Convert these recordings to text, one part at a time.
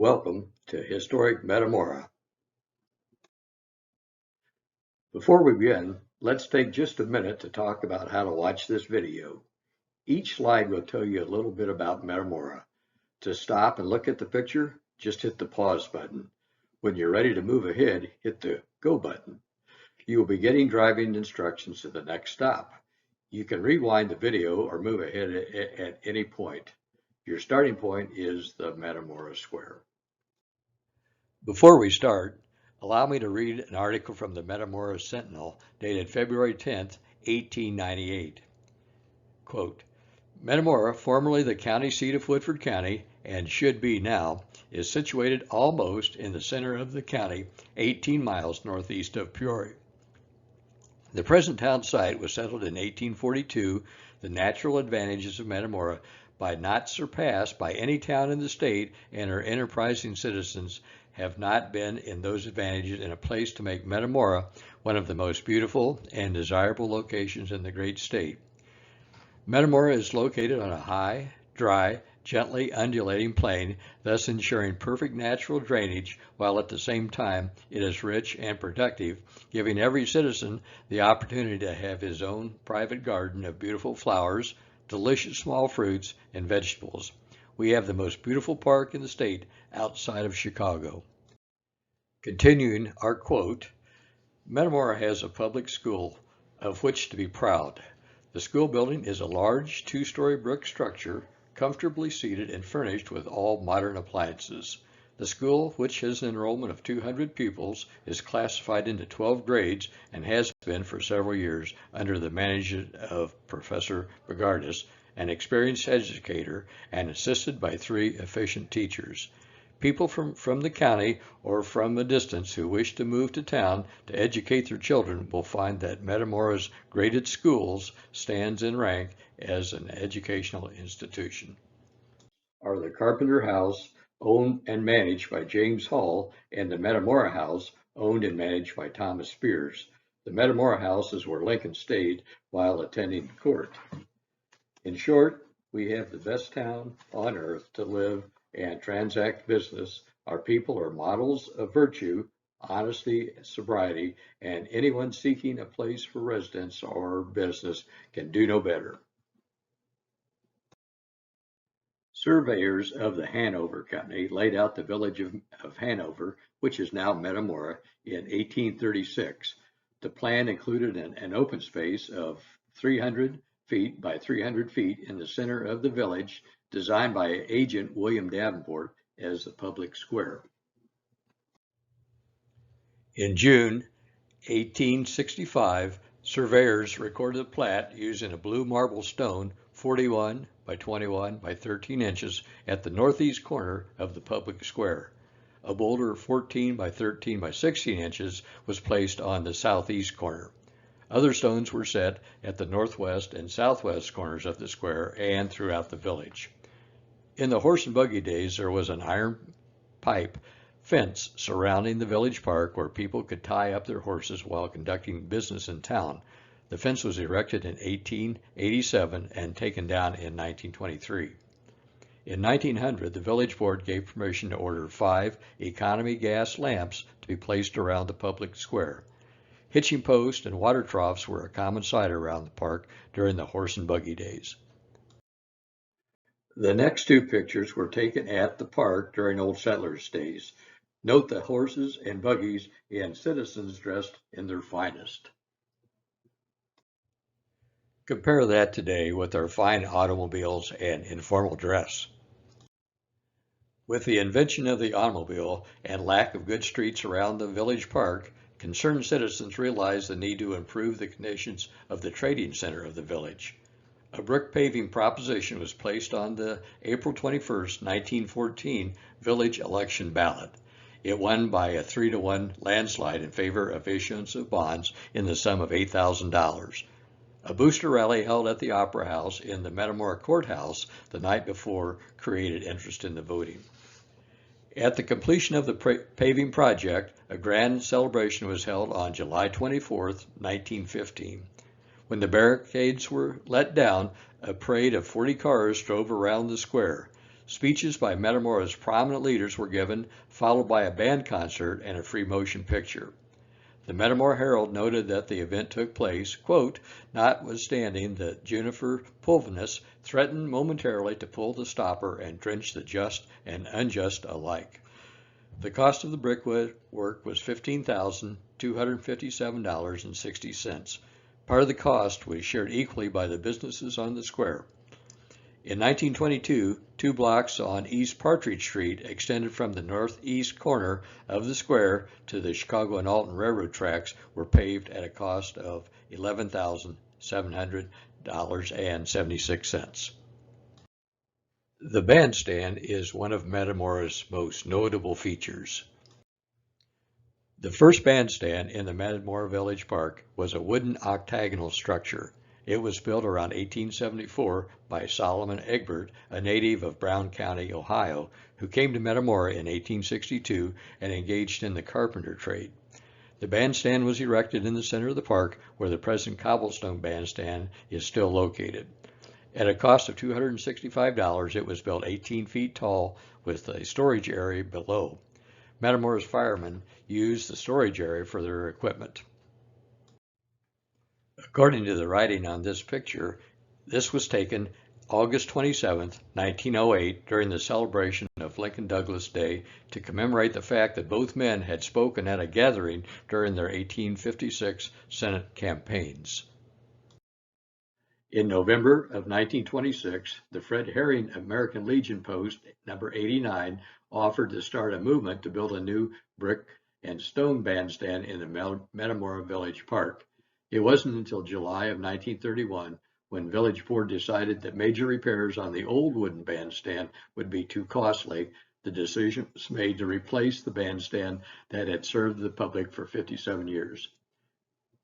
Welcome to Historic Metamora. Before we begin, let's take just a minute to talk about how to watch this video. Each slide will tell you a little bit about Metamora. To stop and look at the picture, just hit the pause button. When you're ready to move ahead, hit the go button. You will be getting driving instructions to the next stop. You can rewind the video or move ahead at any point. Your starting point is the Metamora Square. Before we start, allow me to read an article from the Metamora Sentinel dated February 10, 1898. Quote, Metamora, formerly the county seat of Woodford County, and should be now, is situated almost in the center of the county, 18 miles northeast of Peoria. The present town site was settled in 1842. The natural advantages of Metamora by not surpassed by any town in the state, and her enterprising citizens have not been in those advantages in a place to make Metamora one of the most beautiful and desirable locations in the great state. Metamora is located on a high, dry, gently undulating plain, thus ensuring perfect natural drainage, while at the same time it is rich and productive, giving every citizen the opportunity to have his own private garden of beautiful flowers, delicious small fruits, and vegetables. We have the most beautiful park in the state outside of Chicago. Continuing our quote, Metamora has a public school of which to be proud. The school building is a large two-story brick structure, comfortably seated and furnished with all modern appliances. The school, which has an enrollment of 200 pupils, is classified into 12 grades and has been for several years under the management of Professor Bogardus, an experienced educator, and assisted by 3 efficient teachers. People from the county or from a distance who wish to move to town to educate their children will find that Metamora's graded schools stands in rank as an educational institution. Are the Carpenter House, owned and managed by James Hall, and the Metamora House, owned and managed by Thomas Spears. The Metamora House is where Lincoln stayed while attending court. In short, we have the best town on earth to live and transact business. Our people are models of virtue, honesty, sobriety, and anyone seeking a place for residence or business can do no better. Surveyors of the Hanover Company laid out the village of Hanover, which is now Metamora, in 1836. The plan included an open space of 300 feet by 300 feet in the center of the village, designed by agent William Davenport as the public square. In June 1865, surveyors recorded the plat using a blue marble stone 41 by 21 by 13 inches at the northeast corner of the public square. A boulder 14 by 13 by 16 inches was placed on the southeast corner. Other stones were set at the northwest and southwest corners of the square and throughout the village. In the horse and buggy days, there was an iron pipe fence surrounding the village park where people could tie up their horses while conducting business in town. The fence was erected in 1887 and taken down in 1923. In 1900, the village board gave permission to order 5 economy gas lamps to be placed around the public square. Hitching posts and water troughs were a common sight around the park during the horse and buggy days. The next 2 pictures were taken at the park during Old Settlers' days. Note the horses and buggies and citizens dressed in their finest. Compare that today with our fine automobiles and informal dress. With the invention of the automobile and lack of good streets around the village park, concerned citizens realized the need to improve the conditions of the trading center of the village. A brick paving proposition was placed on the April 21, 1914 village election ballot. It won by a 3-to-1 landslide in favor of issuance of bonds in the sum of $8,000. A booster rally held at the Opera House in the Metamora Courthouse the night before created interest in the voting. At the completion of the paving project, a grand celebration was held on July 24, 1915. When the barricades were let down, a parade of 40 cars drove around the square. Speeches by Metamora's prominent leaders were given, followed by a band concert and a free motion picture. The Metamora Herald noted that the event took place, quote, notwithstanding that Juniper Pulvinus threatened momentarily to pull the stopper and drench the just and unjust alike. The cost of the brickwork was $15,257.60. Part of the cost was shared equally by the businesses on the square. In 1922, 2 blocks on East Partridge Street extended from the northeast corner of the square to the Chicago and Alton Railroad tracks were paved at a cost of $11,700.76. The bandstand is one of Metamora's most notable features. The first bandstand in the Metamora Village Park was a wooden octagonal structure. It was built around 1874 by Solomon Egbert, a native of Brown County, Ohio, who came to Metamora in 1862 and engaged in the carpenter trade. The bandstand was erected in the center of the park, where the present cobblestone bandstand is still located. At a cost of $265, it was built 18 feet tall with a storage area below. Metamora's firemen used the storage area for their equipment. According to the writing on this picture, this was taken August 27, 1908, during the celebration of Lincoln Douglas Day to commemorate the fact that both men had spoken at a gathering during their 1856 Senate campaigns. In November of 1926, the Fred Herring American Legion Post, number 89, offered to start a movement to build a new brick and stone bandstand in the Metamora Village Park. It wasn't until July of 1931 when Village Board decided that major repairs on the old wooden bandstand would be too costly. The decision was made to replace the bandstand that had served the public for 57 years.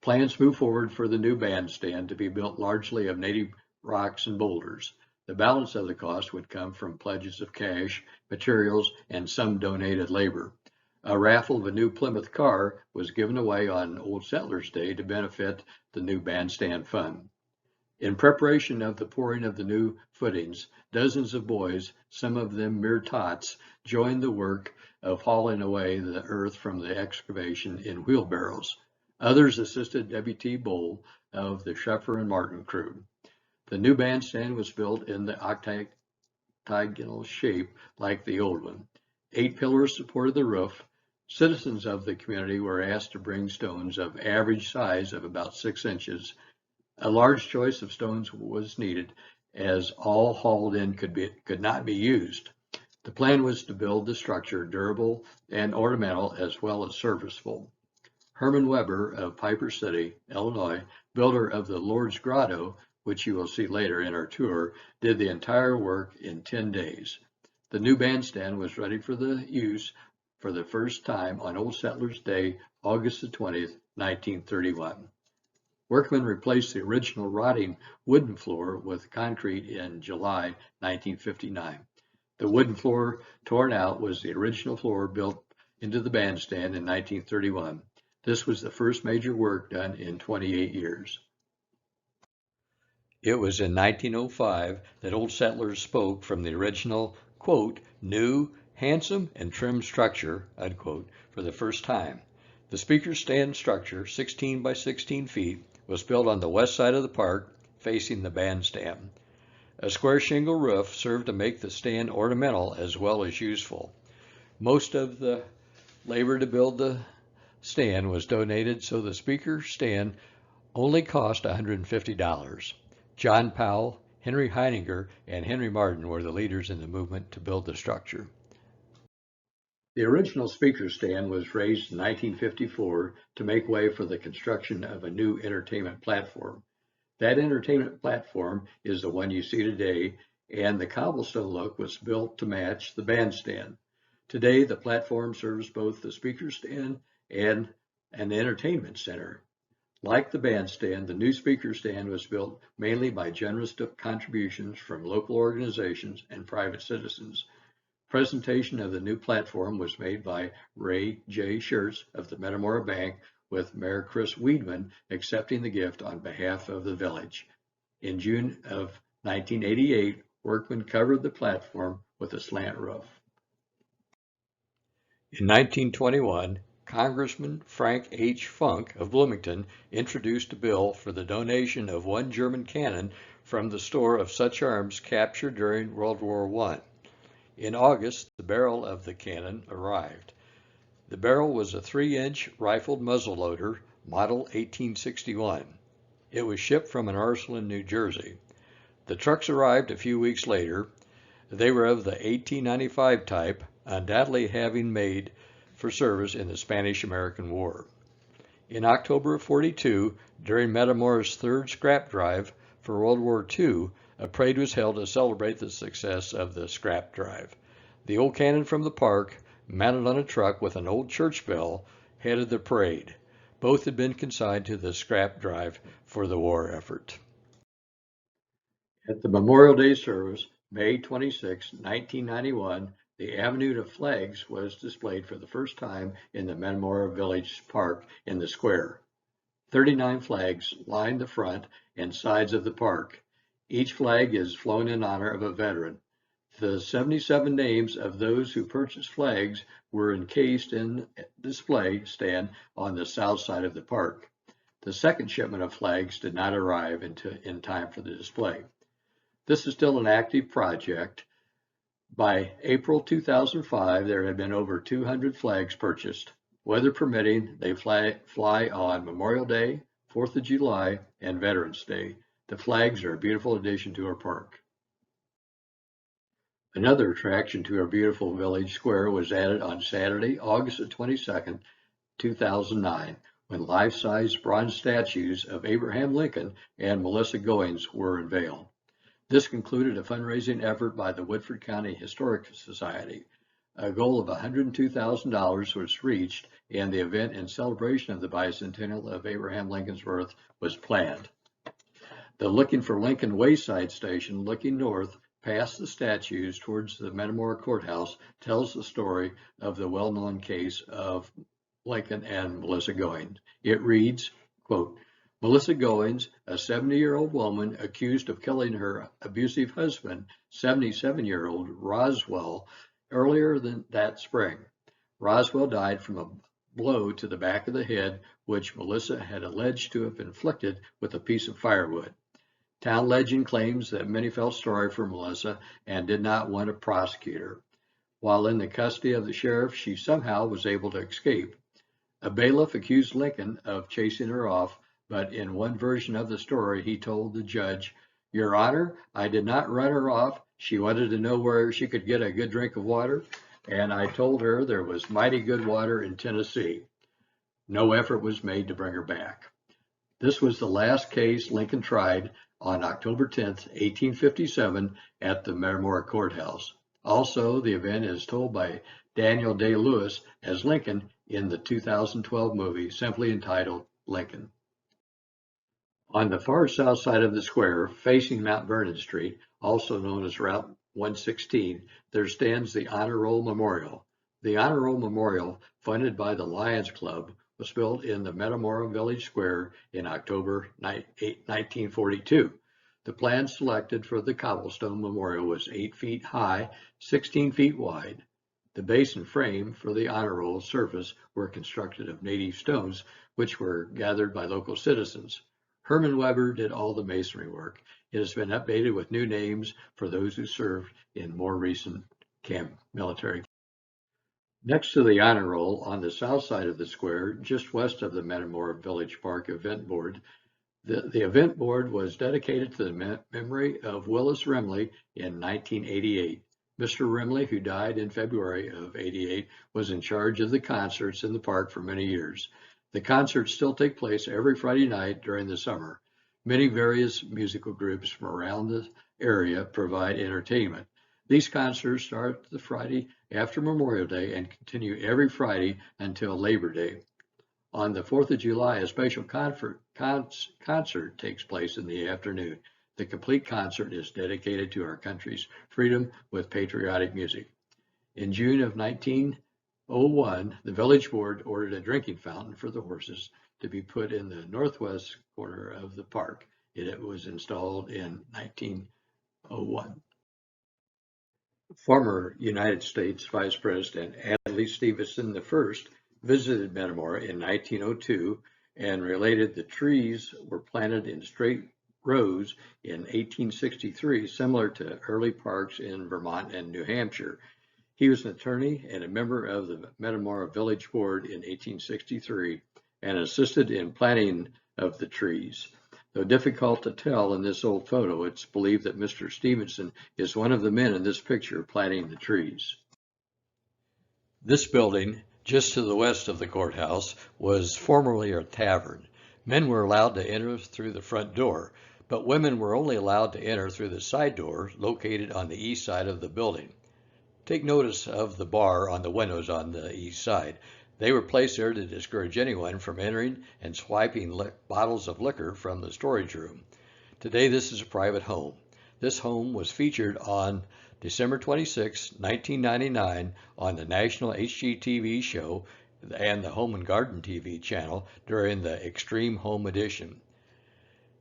Plans moved forward for the new bandstand to be built largely of native rocks and boulders. The balance of the cost would come from pledges of cash, materials, and some donated labor. A raffle of a new Plymouth car was given away on Old Settlers Day to benefit the new bandstand fund. In preparation of the pouring of the new footings, dozens of boys, some of them mere tots, joined the work of hauling away the earth from the excavation in wheelbarrows. Others assisted W.T. Bowl of the Sheffer and Martin crew. The new bandstand was built in the octagonal shape like the old one. 8 pillars supported the roof. Citizens of the community were asked to bring stones of average size of about 6 inches. A large choice of stones was needed, as all hauled in could not be used. The plan was to build the structure durable and ornamental as well as serviceable. Herman Weber of Piper City, Illinois, builder of the Lord's Grotto, which you will see later in our tour, did the entire work in 10 days. The new bandstand was ready for the use for the first time on Old Settlers Day, August the 20th, 1931. Workmen replaced the original rotting wooden floor with concrete in July 1959. The wooden floor torn out was the original floor built into the bandstand in 1931. This was the first major work done in 28 years. It was in 1905 that Old Settlers spoke from the original, quote, new, handsome, and trim structure, unquote, for the first time. The speaker stand structure, 16 by 16 feet, was built on the west side of the park, facing the bandstand. A square shingle roof served to make the stand ornamental as well as useful. Most of the labor to build the stand was donated, so the speaker stand only cost $150. John Powell, Henry Heininger, and Henry Martin were the leaders in the movement to build the structure. The original speaker stand was raised in 1954 to make way for the construction of a new entertainment platform. That entertainment platform is the one you see today, and the cobblestone look was built to match the bandstand. Today, the platform serves both the speaker stand and an entertainment center. Like the bandstand, the new speaker stand was built mainly by generous contributions from local organizations and private citizens. Presentation of the new platform was made by Ray J. Schertz of the Metamora Bank, with Mayor Chris Weedman accepting the gift on behalf of the village. In June of 1988, Workmen covered the platform with a slant roof. In 1921, Congressman Frank H. Funk of Bloomington introduced a bill for the donation of one German cannon from the store of such arms captured during World War I. In August, the barrel of the cannon arrived. The barrel was a 3-inch rifled muzzleloader, model 1861. It was shipped from an arsenal in New Jersey. The trucks arrived a few weeks later. They were of the 1895 type, undoubtedly having made for service in the Spanish-American War. In October of '42, during Metamora's third scrap drive for World War II, a parade was held to celebrate the success of the scrap drive. The old cannon from the park, mounted on a truck with an old church bell, headed the parade. Both had been consigned to the scrap drive for the war effort. At the Memorial Day service, May 26, 1991, the Avenue of Flags was displayed for the first time in the Metamora Village Park in the square. 39 flags line the front and sides of the park. Each flag is flown in honor of a veteran. The 77 names of those who purchased flags were encased in a display stand on the south side of the park. The second shipment of flags did not arrive in time for the display. This is still an active project. By April 2005, there had been over 200 flags purchased. Weather permitting, they fly on Memorial Day, 4th of July, and Veterans Day. The flags are a beautiful addition to our park. Another attraction to our beautiful village square was added on Saturday, August 22nd, 2009, when life-size bronze statues of Abraham Lincoln and Melissa Goins were unveiled. This concluded a fundraising effort by the Woodford County Historic Society. A goal of $102,000 was reached, and the event in celebration of the bicentennial of Abraham Lincoln's birth was planned. The Looking for Lincoln Wayside Station, looking north past the statues towards the Metamora Courthouse, tells the story of the well-known case of Lincoln and Melissa Goins. It reads, quote, Melissa Goins, a 70-year-old woman accused of killing her abusive husband, 77-year-old Roswell, earlier than that spring. Roswell died from a blow to the back of the head, which Melissa had alleged to have inflicted with a piece of firewood. Town legend claims that many felt sorry for Melissa and did not want to prosecute her. While in the custody of the sheriff, she somehow was able to escape. A bailiff accused Lincoln of chasing her off, but in one version of the story, he told the judge, Your Honor, I did not run her off. She wanted to know where she could get a good drink of water, and I told her there was mighty good water in Tennessee. No effort was made to bring her back. This was the last case Lincoln tried on October 10, 1857, at the Metamora Courthouse. Also, the event is told by Daniel Day-Lewis as Lincoln in the 2012 movie simply entitled Lincoln. On the far south side of the square, facing Mount Vernon Street, also known as Route 116, there stands the Honor Roll Memorial. The Honor Roll Memorial, funded by the Lions Club, was built in the Metamora Village Square in October 1942. The plan selected for the cobblestone memorial was 8 feet high, 16 feet wide. The base and frame for the honor roll surface were constructed of native stones, which were gathered by local citizens. Herman Weber did all the masonry work. It has been updated with new names for those who served in more recent military. Next to the honor roll, on the south side of the square, just west of the Metamora Village Park event board, the event board was dedicated to the memory of Willis Rimley in 1988. Mr. Rimley, who died in February of '88, was in charge of the concerts in the park for many years. The concerts still take place every Friday night during the summer. Many various musical groups from around the area provide entertainment. These concerts start the Friday after Memorial Day and continue every Friday until Labor Day. On the 4th of July, a special concert takes place in the afternoon. The complete concert is dedicated to our country's freedom with patriotic music. In June of 1901, the village board ordered a drinking fountain for the horses to be put in the northwest corner of the park. It was installed in 1901. Former United States Vice President Adlai Stevenson I visited Metamora in 1902 and related the trees were planted in straight rows in 1863, similar to early parks in Vermont and New Hampshire. He was an attorney and a member of the Metamora Village Board in 1863 and assisted in planting of the trees. Though difficult to tell in this old photo, it's believed that Mr. Stevenson is one of the men in this picture planting the trees. This building, just to the west of the courthouse, was formerly a tavern. Men were allowed to enter through the front door, but women were only allowed to enter through the side door located on the east side of the building. Take notice of the bar on the windows on the east side. They were placed there to discourage anyone from entering and swiping bottles of liquor from the storage room. Today, this is a private home. This home was featured on December 26, 1999 on the national HGTV show and the Home and Garden TV channel during the Extreme Home Edition.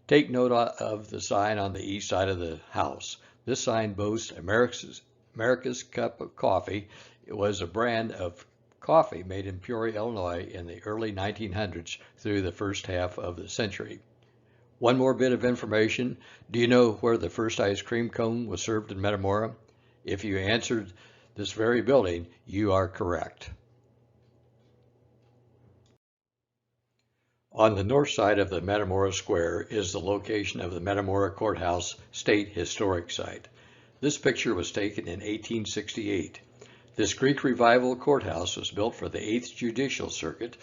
Take note of the sign on the east side of the house. This sign boasts America's Cup of Coffee. It was a brand of coffee made in Peoria, Illinois in the early 1900s through the first half of the century. One more bit of information. Do you know where the first ice cream cone was served in Metamora? If you answered this very building, you are correct. On the north side of the Metamora Square is the location of the Metamora Courthouse State Historic Site. This picture was taken in 1868. This Greek Revival courthouse was built for the 8th Judicial Circuit.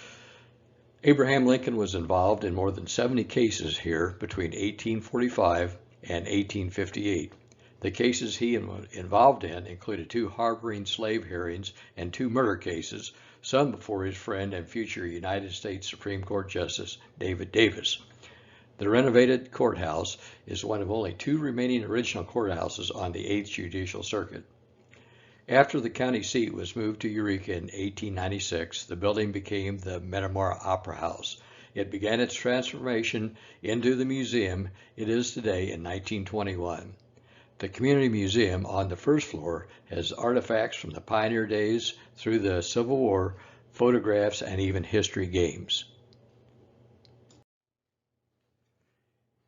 Abraham Lincoln was involved in more than 70 cases here between 1845 and 1858. The cases he involved in included 2 harboring slave hearings and 2 murder cases, some before his friend and future United States Supreme Court Justice David Davis. The renovated courthouse is one of only 2 remaining original courthouses on the 8th Judicial Circuit. After the county seat was moved to Eureka in 1896, the building became the Metamora Opera House. It began its transformation into the museum it is today in 1921. The Community Museum on the first floor has artifacts from the pioneer days through the Civil War, photographs, and even history games.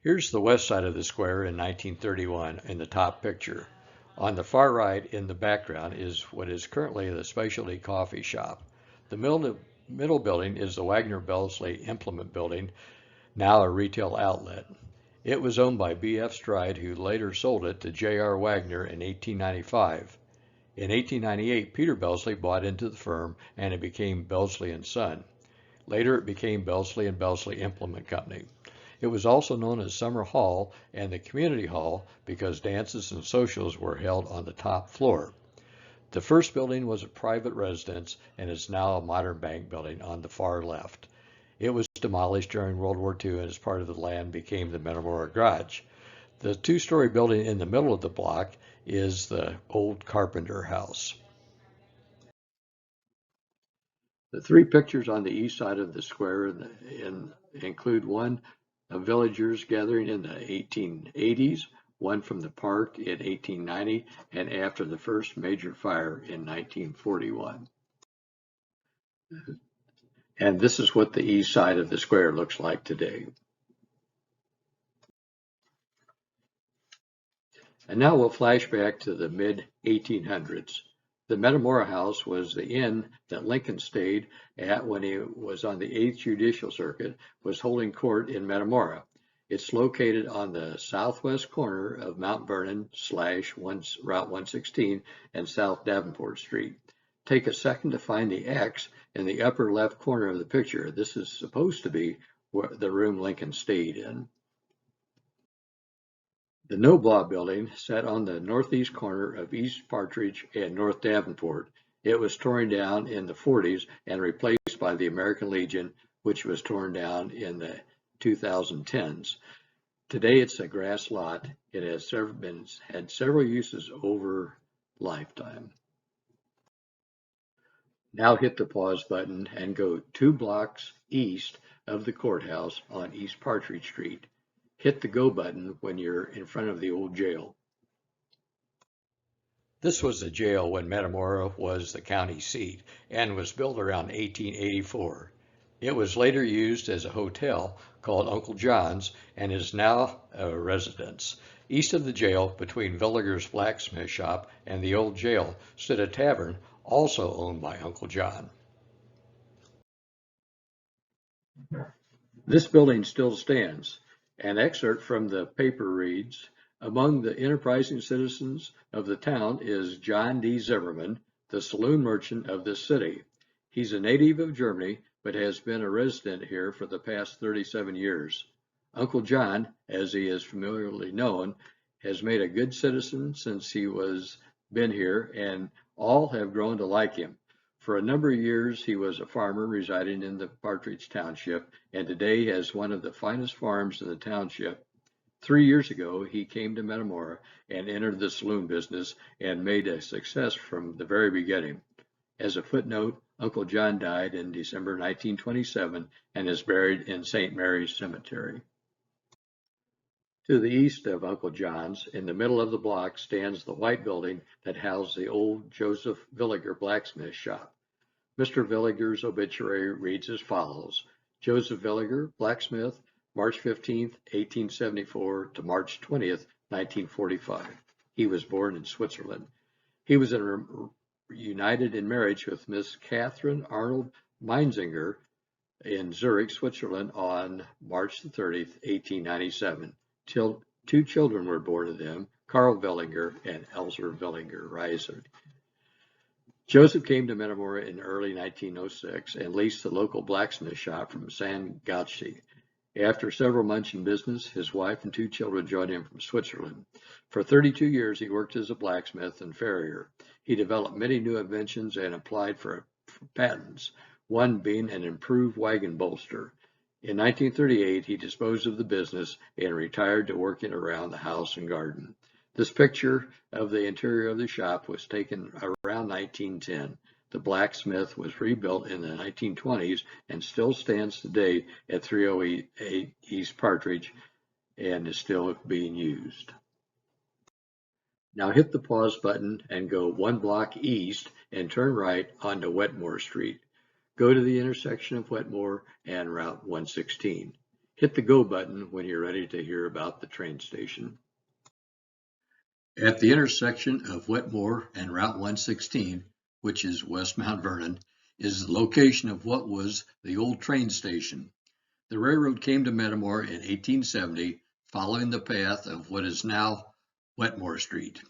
Here's the west side of the square in 1931 in the top picture. On the far right in the background is what is currently the specialty coffee shop. The middle building is the Wagner Belsley Implement Building, now a retail outlet. It was owned by B.F. Stride, who later sold it to J.R. Wagner in 1895. In 1898, Peter Belsley bought into the firm and it became Belsley & Son. Later it became Belsley & Belsley Implement Company. It was also known as Summer Hall and the Community Hall because dances and socials were held on the top floor. The first building was a private residence and is now a modern bank building on the far left. It was demolished during World War II and as part of the land became the Metamora Garage. The 2-story building in the middle of the block is the old Carpenter House. The 3 pictures on the east side of the square include one of villagers gathering in the 1880s, one from the park in 1890, and after the first major fire in 1941. And this is what the east side of the square looks like today. And now we'll flash back to the mid-1800s. The Metamora House was the inn that Lincoln stayed at when he was on the 8th Judicial Circuit, was holding court in Metamora. It's located on the southwest corner of Mount Vernon / Route 116 and South Davenport Street. Take a second to find the X in the upper left corner of the picture. This is supposed to be the room Lincoln stayed in. The Noblaw building sat on the northeast corner of East Partridge and North Davenport. It was torn down in the 40s and replaced by the American Legion, which was torn down in the 2010s. Today it's a grass lot. It has had several uses over lifetime. Now hit the pause button and go 2 blocks east of the courthouse on East Partridge Street. Hit the go button when you're in front of the old jail. This was the jail when Metamora was the county seat and was built around 1884. It was later used as a hotel called Uncle John's and is now a residence. East of the jail, between Villiger's blacksmith shop and the old jail, stood a tavern also owned by Uncle John. This building still stands. An excerpt from the paper reads, "Among the enterprising citizens of the town is John D. Zimmerman, the saloon merchant of this city. He's a native of Germany, but has been a resident here for the past 37 years. Uncle John, as he is familiarly known, has made a good citizen since he was been here, and all have grown to like him. For a number of years, he was a farmer residing in the Partridge Township, and today has one of the finest farms in the township. 3 years ago, he came to Metamora and entered the saloon business and made a success from the very beginning. As a footnote, Uncle John died in December 1927 and is buried in St. Mary's Cemetery." To the east of Uncle John's, in the middle of the block, stands the white building that housed the old Joseph Villiger blacksmith shop. Mr. Villiger's obituary reads as follows: Joseph Villiger, blacksmith, March 15, 1874 to March 20, 1945. He was born in Switzerland. He was united in marriage with Miss Catherine Arnold Meinzinger in Zurich, Switzerland on March 30, 1897. Two children were born to them, Carl Villiger and Elsa Villiger Reiser. Joseph came to Metamora in early 1906 and leased the local blacksmith shop from San Gauci. After several months in business, his wife and two children joined him from Switzerland. For 32 years, he worked as a blacksmith and farrier. He developed many new inventions and applied for patents, one being an improved wagon bolster. In 1938, he disposed of the business and retired to working around the house and garden. This picture of the interior of the shop was taken around 1910. The blacksmith was rebuilt in the 1920s and still stands today at 308 East Partridge and is still being used. Now hit the pause button and go 1 block east and turn right onto Wetmore Street. Go to the intersection of Wetmore and Route 116. Hit the go button when you're ready to hear about the train station. At the intersection of Wetmore and Route 116, which is West Mount Vernon, is the location of what was the old train station. The railroad came to Metamora in 1870, following the path of what is now Wetmore Street.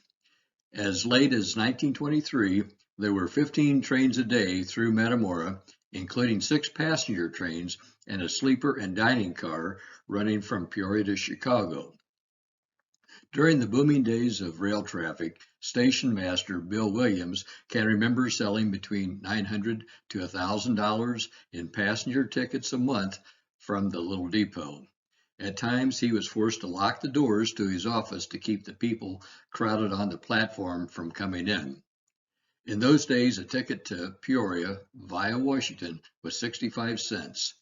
As late as 1923, there were 15 trains a day through Metamora, including 6 passenger trains and a sleeper and dining car running from Peoria to Chicago. During the booming days of rail traffic, station master Bill Williams can remember selling between $900 to $1,000 in passenger tickets a month from the little depot. At times, he was forced to lock the doors to his office to keep the people crowded on the platform from coming in. In those days, a ticket to Peoria via Washington was 65 cents.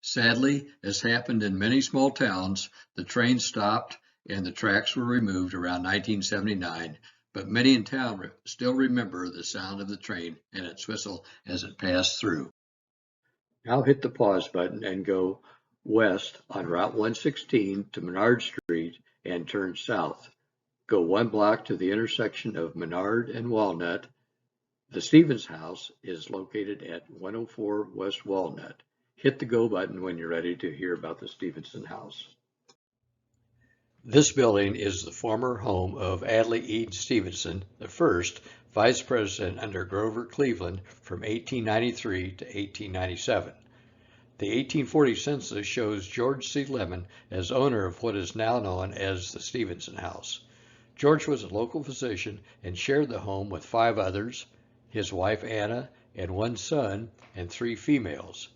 Sadly, as happened in many small towns, the train stopped and the tracks were removed around 1979, but many in town still remember the sound of the train and its whistle as it passed through. Now hit the pause button and go west on Route 116 to Menard Street and turn south. Go 1 block to the intersection of Menard and Walnut. The Stevens House is located at 104 West Walnut. Hit the go button when you're ready to hear about the Stevenson House. This building is the former home of Adlai E. Stevenson, the first vice president under Grover Cleveland from 1893 to 1897. The 1840 census shows George C. Lemon as owner of what is now known as the Stevenson House. George was a local physician and shared the home with 5 others, his wife Anna, and 1 son and 3 females.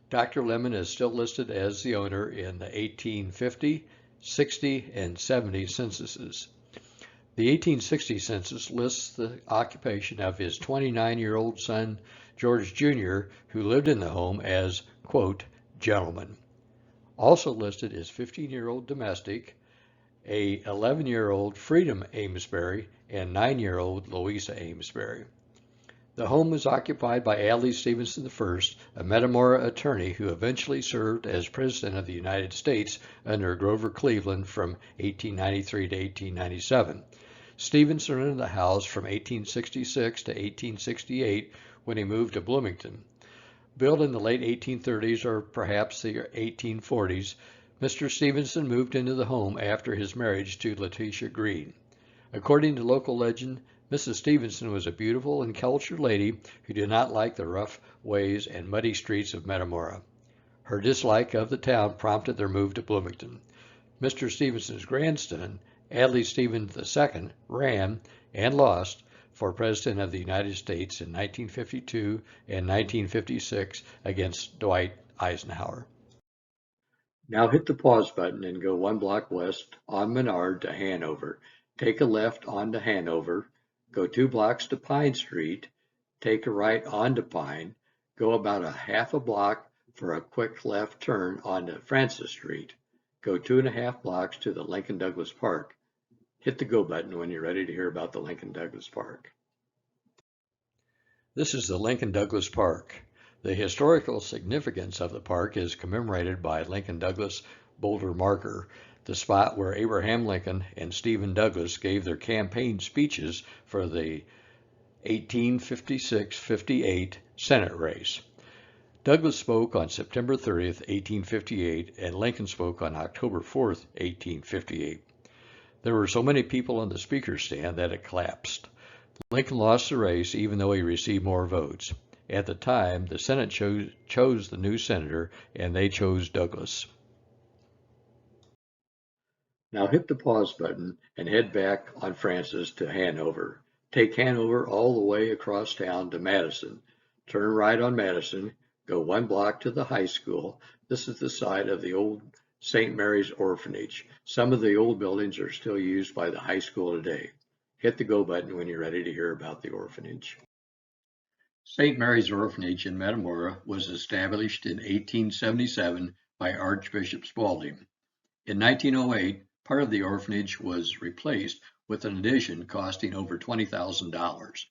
Dr. Lemon is still listed as the owner in the 1850, 60, and 70 censuses. The 1860 census lists the occupation of his 29-year-old son, George Jr., who lived in the home as, quote, gentleman. Also listed is 15-year-old domestic, a 11-year-old Freedom Amesbury, and 9-year-old Louisa Amesbury. The home was occupied by Adlai Stevenson I, a Metamora attorney who eventually served as President of the United States under Grover Cleveland from 1893 to 1897. Stevenson owned the house from 1866 to 1868 when he moved to Bloomington. Built in the late 1830s or perhaps the 1840s, Mr. Stevenson moved into the home after his marriage to Letitia Green. According to local legend, Mrs. Stevenson was a beautiful and cultured lady who did not like the rough ways and muddy streets of Metamora. Her dislike of the town prompted their move to Bloomington. Mr. Stevenson's grandson, Adlai Stevenson II, ran and lost for President of the United States in 1952 and 1956 against Dwight Eisenhower. Now hit the pause button and go 1 block west on Menard to Hanover. Take a left onto Hanover, go 2 blocks to Pine Street, take a right onto Pine, go about a half a block for a quick left turn onto Francis Street. Go 2.5 blocks to the Lincoln Douglas Park. Hit the go button when you're ready to hear about the Lincoln Douglas Park. This is the Lincoln Douglas Park. The historical significance of the park is commemorated by Lincoln Douglas Boulder Marker, the spot where Abraham Lincoln and Stephen Douglas gave their campaign speeches for the 1856-58 Senate race. Douglas spoke on September 30th, 1858, and Lincoln spoke on October 4th, 1858. There were so many people on the speaker's stand that it collapsed. Lincoln lost the race even though he received more votes. At the time, the Senate chose the new senator, and they chose Douglas. Now hit the pause button and head back on Francis to Hanover. Take Hanover all the way across town to Madison. Turn right on Madison, go 1 block to the high school. This is the site of the old St. Mary's Orphanage. Some of the old buildings are still used by the high school today. Hit the go button when you're ready to hear about the orphanage. St. Mary's Orphanage in Metamora was established in 1877 by Archbishop Spalding. In 1908, part of the orphanage was replaced with an addition costing over $20,000.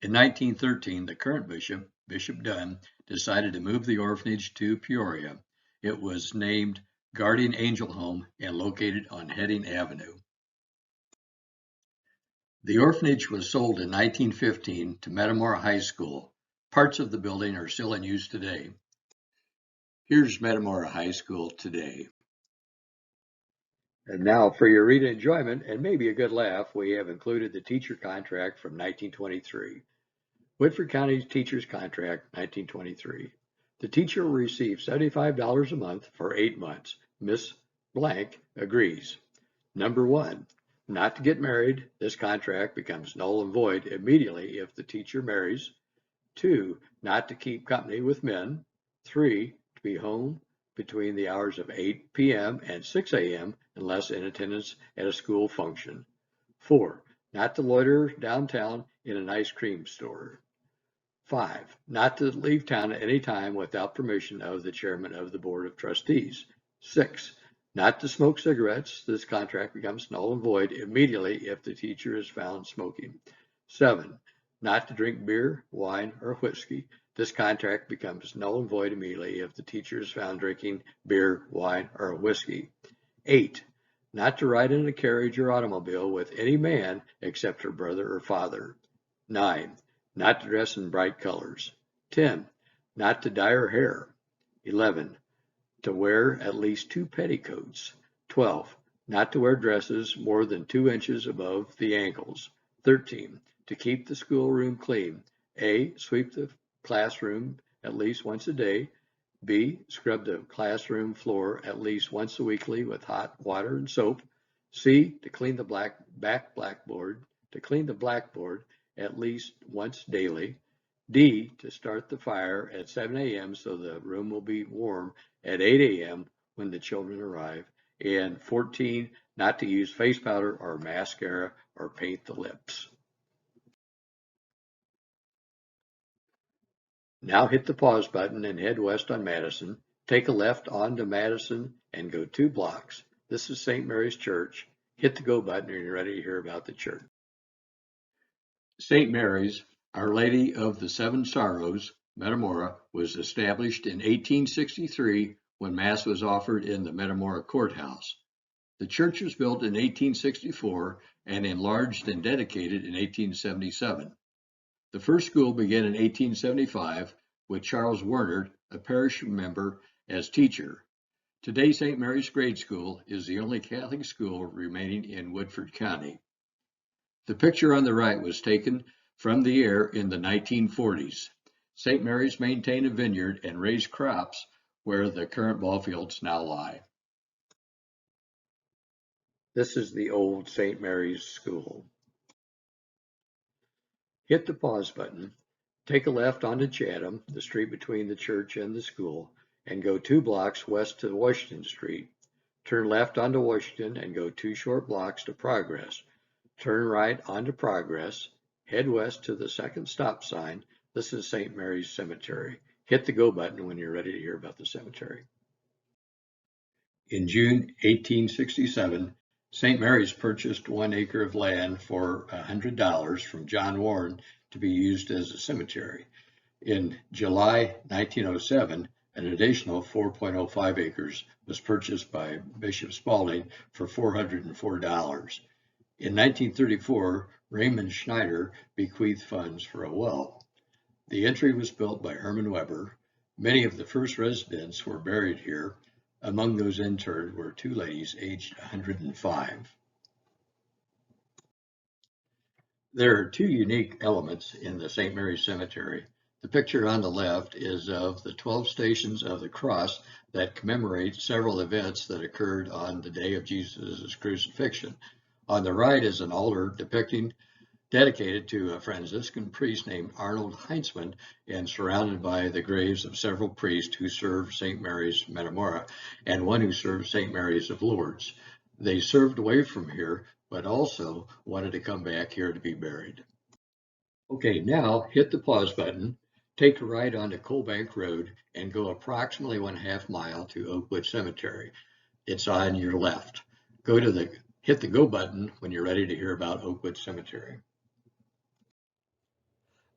In 1913, the current bishop, Bishop Dunn, decided to move the orphanage to Peoria. It was named Guardian Angel Home and located on Heading Avenue. The orphanage was sold in 1915 to Metamora High School. Parts of the building are still in use today. Here's Metamora High School today. And now for your reading enjoyment and maybe a good laugh, we have included the teacher contract from 1923. Woodford County Teacher's Contract, 1923. The teacher will receive $75 a month for 8 months. Miss Blank agrees. Number 1. Not to get married. This contract becomes null and void immediately if the teacher marries. 2. Not to keep company with men. 3. To be home between the hours of 8 p.m. and 6 a.m. unless in attendance at a school function. 4. Not to loiter downtown in an ice cream store. 5. Not to leave town at any time without permission of the chairman of the Board of Trustees. 6. Not to smoke cigarettes. This contract becomes null and void immediately if the teacher is found smoking. 7. Not to drink beer, wine, or whiskey. This contract becomes null and void immediately if the teacher is found drinking beer, wine, or whiskey. 8. Not to ride in a carriage or automobile with any man except her brother or father. 9. Not to dress in bright colors. 10. Not to dye her hair. 11. To wear at least 2 petticoats. 12. Not to wear dresses more than 2 inches above the ankles. 13. To keep the schoolroom clean. A. Sweep the classroom at least once a day. B. Scrub the classroom floor at least once a weekly with hot water and soap. C. To clean the blackboard at least once daily. D. To start the fire at 7 a.m. so the room will be warm at 8 a.m. when the children arrive. And 14. Not to use face powder or mascara or paint the lips. Now hit the pause button and head west on Madison. Take a left onto Madison and go 2 blocks. This is St. Mary's Church. Hit the go button when you're ready to hear about the church. St. Mary's, Our Lady of the Seven Sorrows, Metamora, was established in 1863 when Mass was offered in the Metamora Courthouse. The church was built in 1864 and enlarged and dedicated in 1877. The first school began in 1875 with Charles Werner, a parish member, as teacher. Today, St. Mary's Grade School is the only Catholic school remaining in Woodford County. The picture on the right was taken from the air in the 1940s. St. Mary's maintained a vineyard and raised crops where the current ball fields now lie. This is the old St. Mary's School. Hit the pause button, take a left onto Chatham, the street between the church and the school, and go 2 blocks west to Washington Street. Turn left onto Washington and go 2 short blocks to Progress. Turn right onto Progress, head west to the second stop sign. This is St. Mary's Cemetery. Hit the go button when you're ready to hear about the cemetery. In June 1867, St. Mary's purchased 1 acre of land for $100 from John Warren to be used as a cemetery. In July 1907, an additional 4.05 acres was purchased by Bishop Spalding for $404. In 1934, Raymond Schneider bequeathed funds for a well. The entry was built by Herman Weber. Many of the first residents were buried here. Among those interred were 2 ladies aged 105. There are 2 unique elements in the St. Mary's Cemetery. The picture on the left is of the 12 stations of the cross that commemorate several events that occurred on the day of Jesus' crucifixion. On the right is an altar dedicated to a Franciscan priest named Arnold Heinzmann and surrounded by the graves of several priests who served St. Mary's Metamora and one who served St. Mary's of Lourdes. They served away from here, but also wanted to come back here to be buried. Okay, now hit the pause button, take a right onto Coalbank Road and go approximately 1/2 mile to Oakwood Cemetery. It's on your left. Hit the go button when you're ready to hear about Oakwood Cemetery.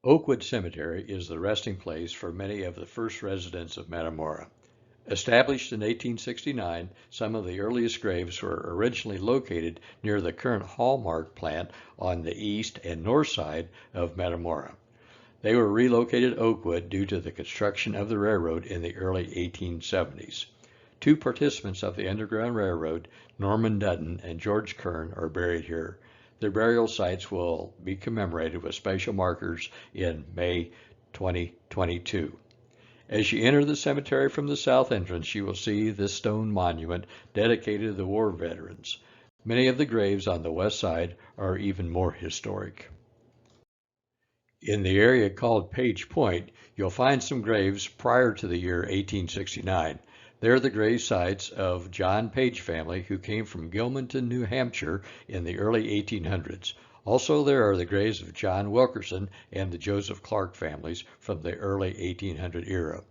Oakwood Cemetery is the resting place for many of the first residents of Metamora. Established in 1869, some of the earliest graves were originally located near the current Hallmark plant on the east and north side of Metamora. They were relocated to Oakwood due to the construction of the railroad in the early 1870s. 2 participants of the Underground Railroad, Norman Dutton and George Kern, are buried here. Their burial sites will be commemorated with special markers in May 2022. As you enter the cemetery from the south entrance, you will see this stone monument dedicated to the war veterans. Many of the graves on the west side are even more historic. In the area called Page Point, you'll find some graves prior to the year 1869. They're the grave sites of John Page family who came from Gilmanton, New Hampshire in the early 1800s. Also, there are the graves of John Wilkerson and the Joseph Clark families from the early 1800 era.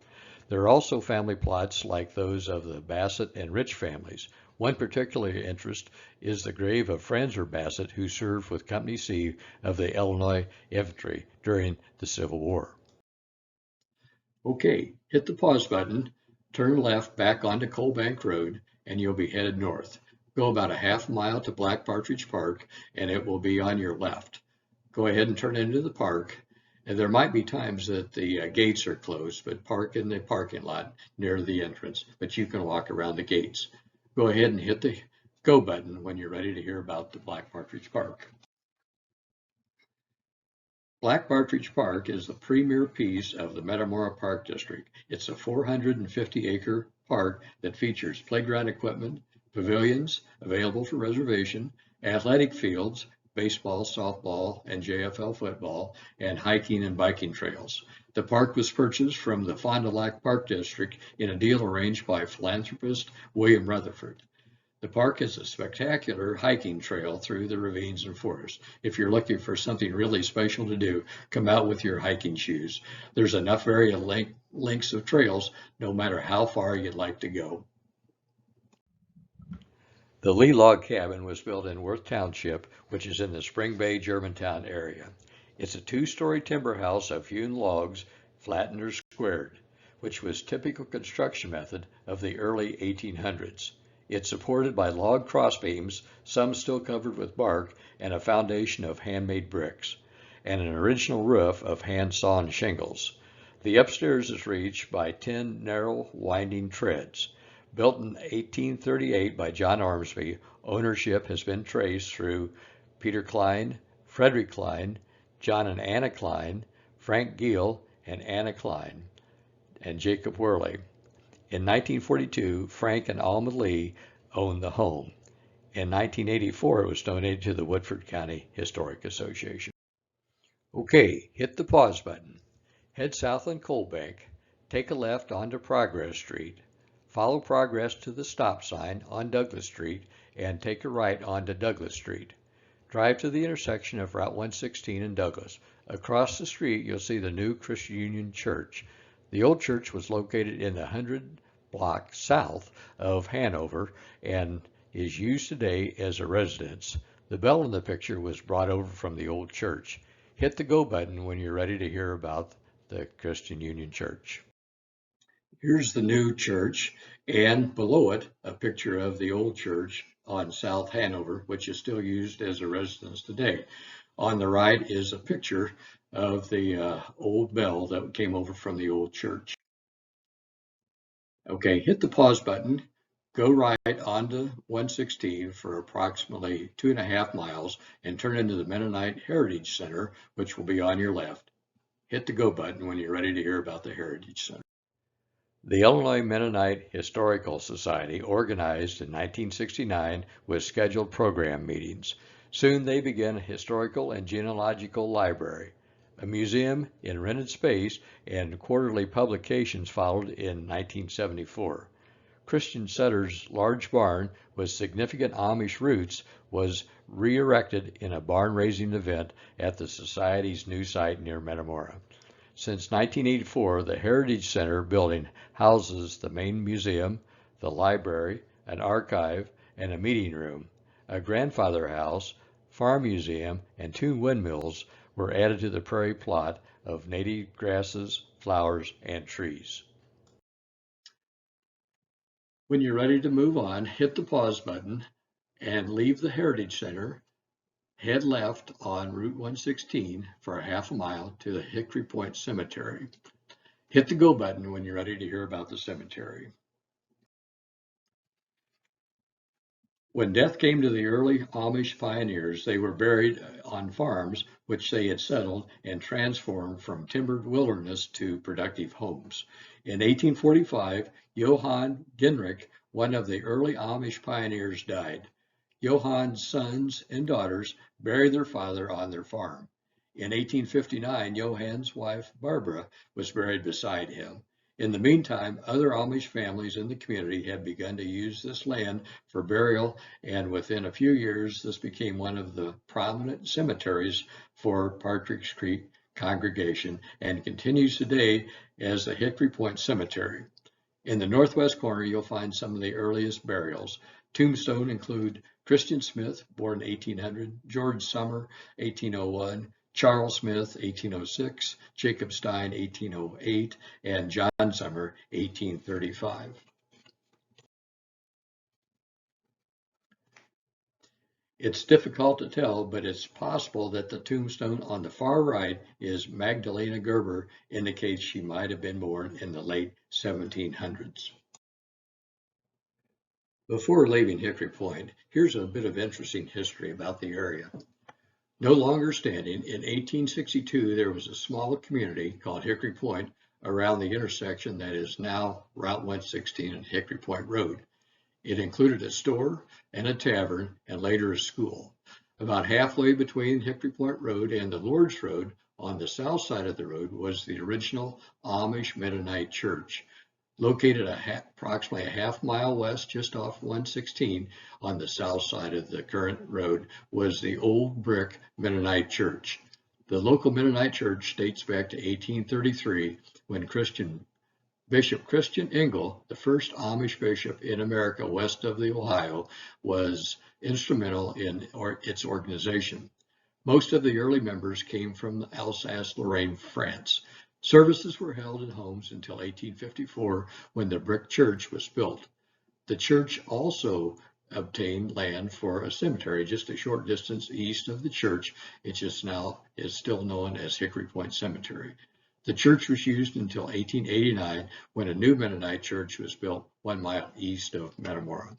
There are also family plots like those of the Bassett and Rich families. One particular interest is the grave of Franzer Bassett, who served with Company C of the Illinois Infantry during the Civil War. Okay, hit the pause button, turn left back onto Coalbank Road, and you'll be headed north. Go about 1/2 mile to Black Partridge Park, and it will be on your left. Go ahead and turn into the park, and there might be times that the gates are closed, but park in the parking lot near the entrance, but you can walk around the gates. Go ahead and hit the go button when you're ready to hear about the Black Partridge Park. Black Partridge Park is the premier piece of the Metamora Park District. It's a 450-acre park that features playground equipment, pavilions available for reservation, athletic fields, baseball, softball, and JFL football, and hiking and biking trails. The park was purchased from the Fond du Lac Park District in a deal arranged by philanthropist William Rutherford. The park is a spectacular hiking trail through the ravines and forests. If you're looking for something really special to do, come out with your hiking shoes. There's enough varying lengths of trails, no matter how far you'd like to go. The Lee Log Cabin was built in Worth Township, which is in the Spring Bay, Germantown area. It's a two-story timber house of hewn logs, flattened or squared, which was typical construction method of the early 1800s. It's supported by log crossbeams, some still covered with bark, and a foundation of handmade bricks, and an original roof of hand-sawn shingles. The upstairs is reached by 10 narrow, winding treads. Built in 1838 by John Ormsby, ownership has been traced through Peter Klein, Frederick Klein, John and Anna Klein, Frank Giel, and Anna Klein, and Jacob Worley. In 1942, Frank and Alma Lee owned the home. In 1984, it was donated to the Woodford County Historic Association. Okay, hit the pause button. Head south on Cold Bank, take a left onto Progress Street, follow Progress to the stop sign on Douglas Street, and take a right onto Douglas Street. Drive to the intersection of Route 116 and Douglas. Across the street, you'll see the new Christian Union Church. The old church was located in the 100 block south of Hanover and is used today as a residence. The bell in the picture was brought over from the old church. Hit the go button when you're ready to hear about the Christian Union Church. Here's the new church, and below it, a picture of the old church on South Hanover, which is still used as a residence today. On the right is a picture of the old bell that came over from the old church. Okay, hit the pause button, go right onto 116 for approximately 2.5 miles, and turn into the Mennonite Heritage Center, which will be on your left. Hit the go button when you're ready to hear about the Heritage Center. The Illinois Mennonite Historical Society organized in 1969 with scheduled program meetings. Soon they began a historical and genealogical library. A museum in rented space and quarterly publications followed in 1974. Christian Sutter's large barn with significant Amish roots was re-erected in a barn-raising event at the Society's new site near Metamora. Since 1984, the Heritage Center building houses the main museum, the library, an archive, and a meeting room. A grandfather house, farm museum, and 2 windmills were added to the prairie plot of native grasses, flowers, and trees. When you're ready to move on, hit the pause button and leave the Heritage Center. Head left on Route 116 for a half a mile to the Hickory Point Cemetery. Hit the go button when you're ready to hear about the cemetery. When death came to the early Amish pioneers, they were buried on farms which they had settled and transformed from timbered wilderness to productive homes. In 1845, Johann Ginrich, one of the early Amish pioneers, died. Johann's sons and daughters buried their father on their farm. In 1859, Johann's wife, Barbara, was buried beside him. In the meantime, other Amish families in the community had begun to use this land for burial, and within a few years, this became one of the prominent cemeteries for Partridge Creek congregation and continues today as the Hickory Point Cemetery. In the northwest corner, you'll find some of the earliest burials. Tombstones include Christian Smith, born 1800, George Summer, 1801, Charles Smith, 1806, Jacob Stein, 1808, and John Summer, 1835. It's difficult to tell, but it's possible that the tombstone on the far right is Magdalena Gerber, indicates she might have been born in the late 1700s. Before leaving Hickory Point, here's a bit of interesting history about the area. No longer standing, in 1862, there was a small community called Hickory Point around the intersection that is now Route 116 and Hickory Point Road. It included a store and a tavern and later a school. About halfway between Hickory Point Road and the Lourdes Road, on the south side of the road, was the original Amish Mennonite Church. Located approximately a half mile west, just off 116 on the south side of the current road, was the old brick Mennonite church. The local Mennonite church dates back to 1833 when Christian Bishop Christian Engel, the first Amish bishop in America west of the Ohio, was instrumental in its organization. Most of the early members came from Alsace-Lorraine, France. Services were held in homes until 1854 when the brick church was built. The church also obtained land for a cemetery just a short distance east of the church. It just now is still known as Hickory Point Cemetery. The church was used until 1889 when a new Mennonite church was built 1 mile east of Metamora.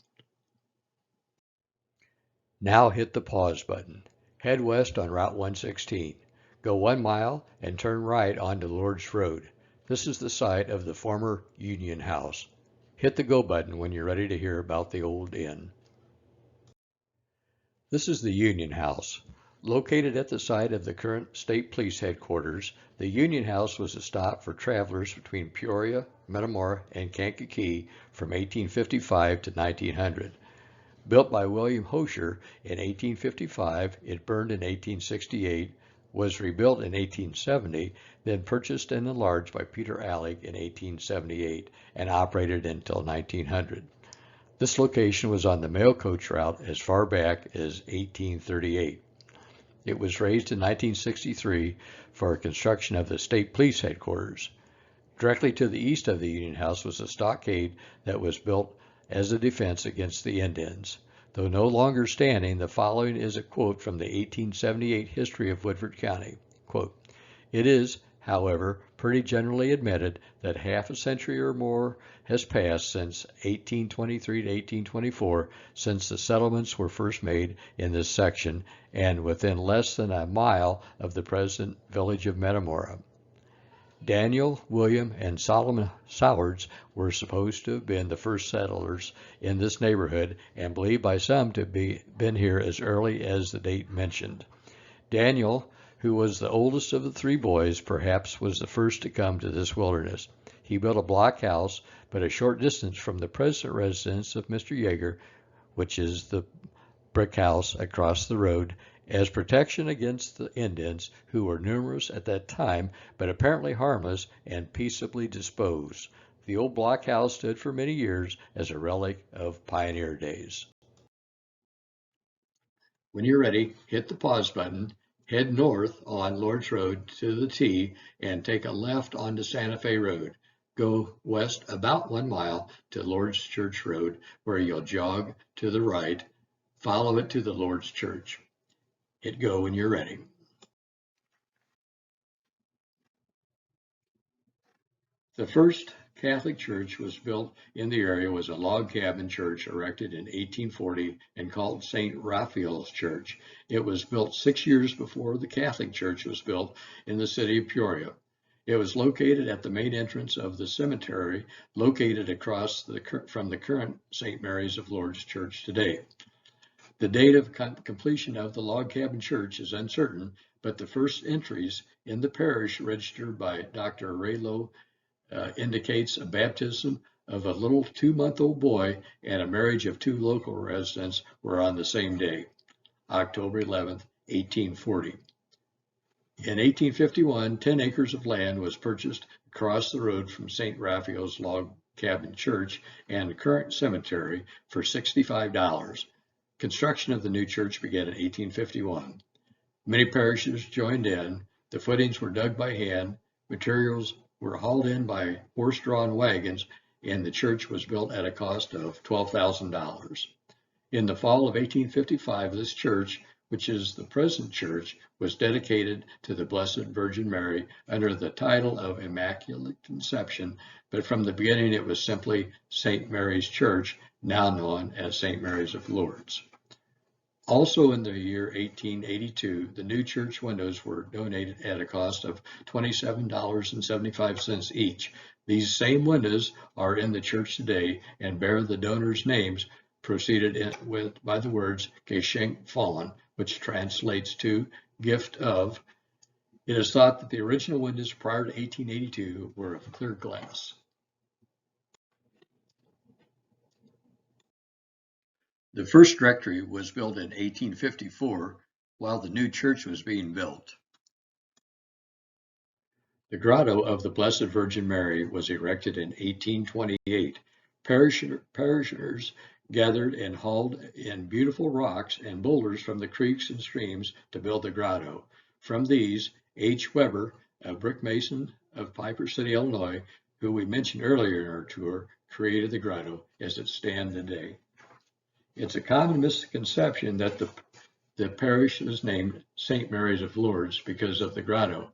Now hit the pause button. Head west on Route 116. Go 1 mile and turn right onto Lord's Road. This is the site of the former Union House. Hit the go button when you're ready to hear about the old inn. This is the Union House. Located at the site of the current state police headquarters, the Union House was a stop for travelers between Peoria, Metamora, and Kankakee from 1855 to 1900. Built by William Hosher in 1855, it burned in 1868, was rebuilt in 1870, then purchased and enlarged by Peter Allig in 1878, and operated until 1900. This location was on the mail coach route as far back as 1838. It was raised in 1963 for construction of the state police headquarters. Directly to the east of the Union House was a stockade that was built as a defense against the Indians. Though no longer standing, the following is a quote from the 1878 history of Woodford County. Quote, "It is, however, pretty generally admitted that half a century or more has passed since 1823 to 1824, since the settlements were first made in this section and within less than a mile of the present village of Metamora. Daniel, William, and Solomon Sowards were supposed to have been the first settlers in this neighborhood and believed by some to have been here as early as the date mentioned. Daniel, who was the oldest of the three boys, perhaps was the first to come to this wilderness. He built a block house but a short distance from the present residence of Mr. Yeager, which is the brick house across the road, as protection against the Indians, who were numerous at that time, but apparently harmless and peaceably disposed. The old block house stood for many years as a relic of pioneer days." When you're ready, hit the pause button, head north on Lord's Road to the T, and take a left onto Santa Fe Road. Go west about 1 mile to Lord's Church Road, where you'll jog to the right. Follow it to the Lord's Church. Hit go when you're ready. The first Catholic church was built in the area was a log cabin church erected in 1840 and called St. Raphael's Church. It was built 6 years before the Catholic church was built in the city of Peoria. It was located at the main entrance of the cemetery, located across from the current St. Mary's of Lourdes Church today. The date of completion of the log cabin church is uncertain, but the first entries in the parish registered by Dr. Raylow indicates a baptism of a little 2-month-old boy and a marriage of 2 local residents were on the same day, October 11th, 1840. In 1851, 10 acres of land was purchased across the road from St. Raphael's Log Cabin Church and current cemetery for $65. Construction of the new church began in 1851. Many parishes joined in. The footings were dug by hand. Materials were hauled in by horse-drawn wagons, and the church was built at a cost of $12,000. In the fall of 1855, this church, which is the present church, was dedicated to the Blessed Virgin Mary under the title of Immaculate Conception, but from the beginning it was simply St. Mary's Church, now known as St. Mary's of Lourdes. Also in the year 1882, the new church windows were donated at a cost of $27.75 each. These same windows are in the church today and bear the donors' names preceded by the words Geschenk von, which translates to gift of. It is thought that the original windows prior to 1882 were of clear glass. The first rectory was built in 1854 while the new church was being built. The Grotto of the Blessed Virgin Mary was erected in 1828. Parishioners gathered and hauled in beautiful rocks and boulders from the creeks and streams to build the grotto. From these, H. Weber, a brick mason of Piper City, Illinois, who we mentioned earlier in our tour, created the grotto as it stands today. It's a common misconception that the parish is named St. Mary's of Lourdes because of the grotto.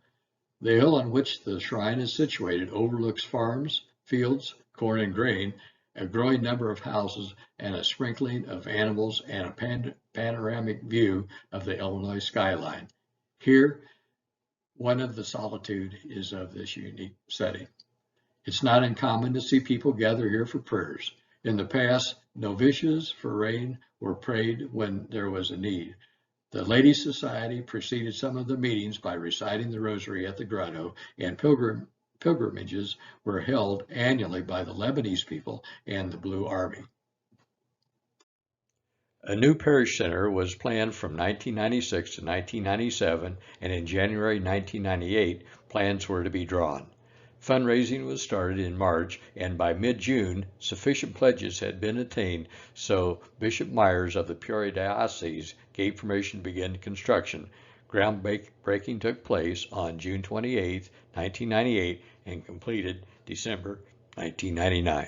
The hill on which the shrine is situated overlooks farms, fields, corn and grain, a growing number of houses, and a sprinkling of animals and a panoramic view of the Illinois skyline. Here, one of the solitude is of this unique setting. It's not uncommon to see people gather here for prayers. In the past, novitiates for rain were prayed when there was a need. The Ladies' Society preceded some of the meetings by reciting the rosary at the grotto, and pilgrimages were held annually by the Lebanese people and the Blue Army. A new parish center was planned from 1996 to 1997, and in January 1998, plans were to be drawn. Fundraising was started in March, and by mid-June, sufficient pledges had been attained, so Bishop Myers of the Peoria Diocese gave permission to begin construction. Groundbreaking took place on June 28, 1998, and completed December 1999.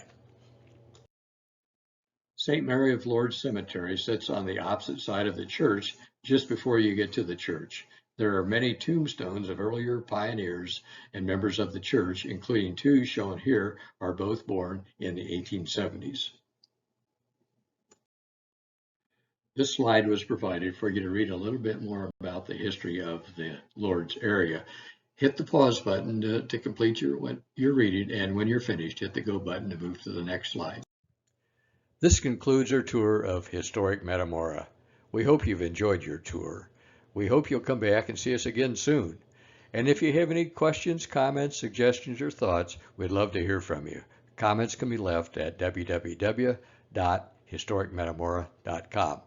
St. Mary of Lourdes Cemetery sits on the opposite side of the church just before you get to the church. There are many tombstones of earlier pioneers and members of the church, including two shown here, are both born in the 1870s. This slide was provided for you to read a little bit more about the history of the Lourdes area. Hit the pause button to complete your reading, and when you're finished, hit the go button to move to the next slide. This concludes our tour of Historic Metamora. We hope you've enjoyed your tour. We hope you'll come back and see us again soon. And if you have any questions, comments, suggestions, or thoughts, we'd love to hear from you. Comments can be left at www.historicmetamora.com.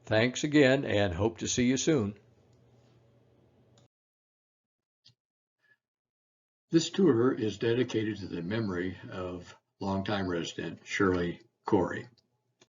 Thanks again, and hope to see you soon. This tour is dedicated to the memory of longtime resident Shirley Corey.